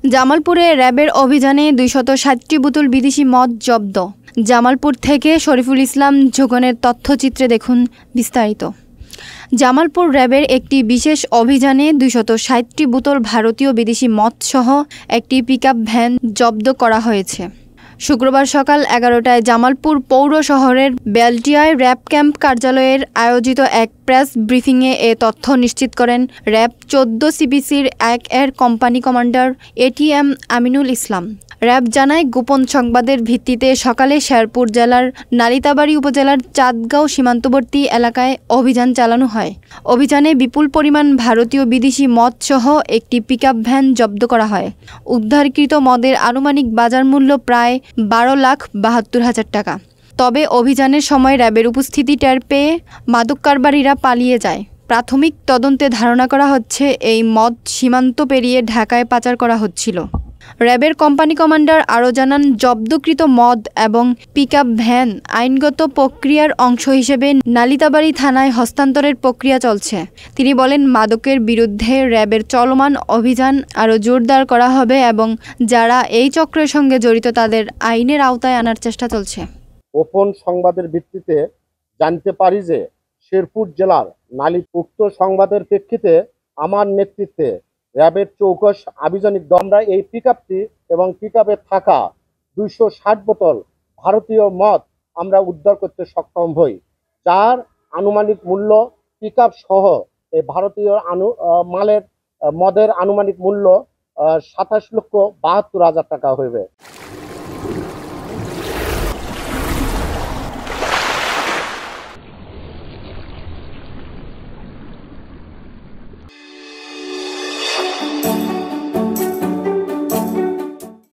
জামালপুরে র্যাবের অভিযানে ২৬০টি বোতল বিদেশি মদ জব্দ। জামালপুর থেকে শরীফুল ইসলাম যোগনের তথ্যচিত্রে দেখুন বিস্তারিত। জামালপুর র্যাবের একটি বিশেষ অভিযানে ২৬০টি বোতল ভারতীয় বিদেশি মদসহ একটি পিকআপ ভ্যান জব্দ করা হয়েছে। শুক্রবার সকাল ১১টায় জামালপুর পৌর শহরের বেলটিয়ায় র্যাব ক্যাম্প কার্যালয়ের আয়োজিত এক প্রেস ব্রিফিংয়ে এ তথ্য নিশ্চিত করেন র্যাব ১৪ সিপিসির ১-এর company commander ATM Aminul Islam. RAB জানায়, গোপন সংবাদের ভিত্তিতে সকালে শেরপুর জেলার নালিতাবাড়ী উপজেলার চাঁদগাঁও সীমান্তবর্তী এলাকায় অভিযান চালানো হয়। অভিযানে বিপুল পরিমাণ ভারতীয় বিদেশি মদসহ একটি পিকআপ ভ্যান জব্দ করা হয়। উদ্ধারকৃত মদের আনুমানিক বাজার মূল্য প্রায় ১২,৭২,০০০ টাকা। তবে অভিযানের সময় র্যাবের উপস্থিতি টের পেয়ে মাদক কারবারিরা পালিয়ে যায়। প্রাথমিক তদন্তে ধারণা করা হচ্ছে, এই মদ সীমান্ত পেরিয়ে ঢাকায় পাচার করা হচ্ছিল। র্যাবের কোম্পানি কমান্ডার আরও জানান, জব্দকৃত মদ এবং পিকআপ ভ্যান আইনগত প্রক্রিয়ার অংশ হিসেবে নালিতাবাড়ী থানায় হস্তান্তরের প্রক্রিয়া চলছে। তিনি বলেন, মাদকের বিরুদ্ধে র্যাবের চলমান অভিযান আরও জোরদার করা হবে এবং যারা এই চক্রের সঙ্গে জড়িত তাদের আইনের আওতায় আনার চেষ্টা চলছে। গোপন সংবাদের ভিত্তিতে জানতে পারি যে শেরপুর জেলার উক্ত সংবাদের প্রেক্ষিতে আমার নেতৃত্বে র্যাবের চৌকস আভিযানিক দমরা এই পিকআপটি এবং পিকআপে থাকা ২৬০ বোতল ভারতীয় মদ আমরা উদ্ধার করতে সক্ষম হই, যার আনুমানিক মূল্য পিকআপ সহ এই ভারতীয় মদের আনুমানিক মূল্য ২৭,৭২,০০০ টাকা হইবে।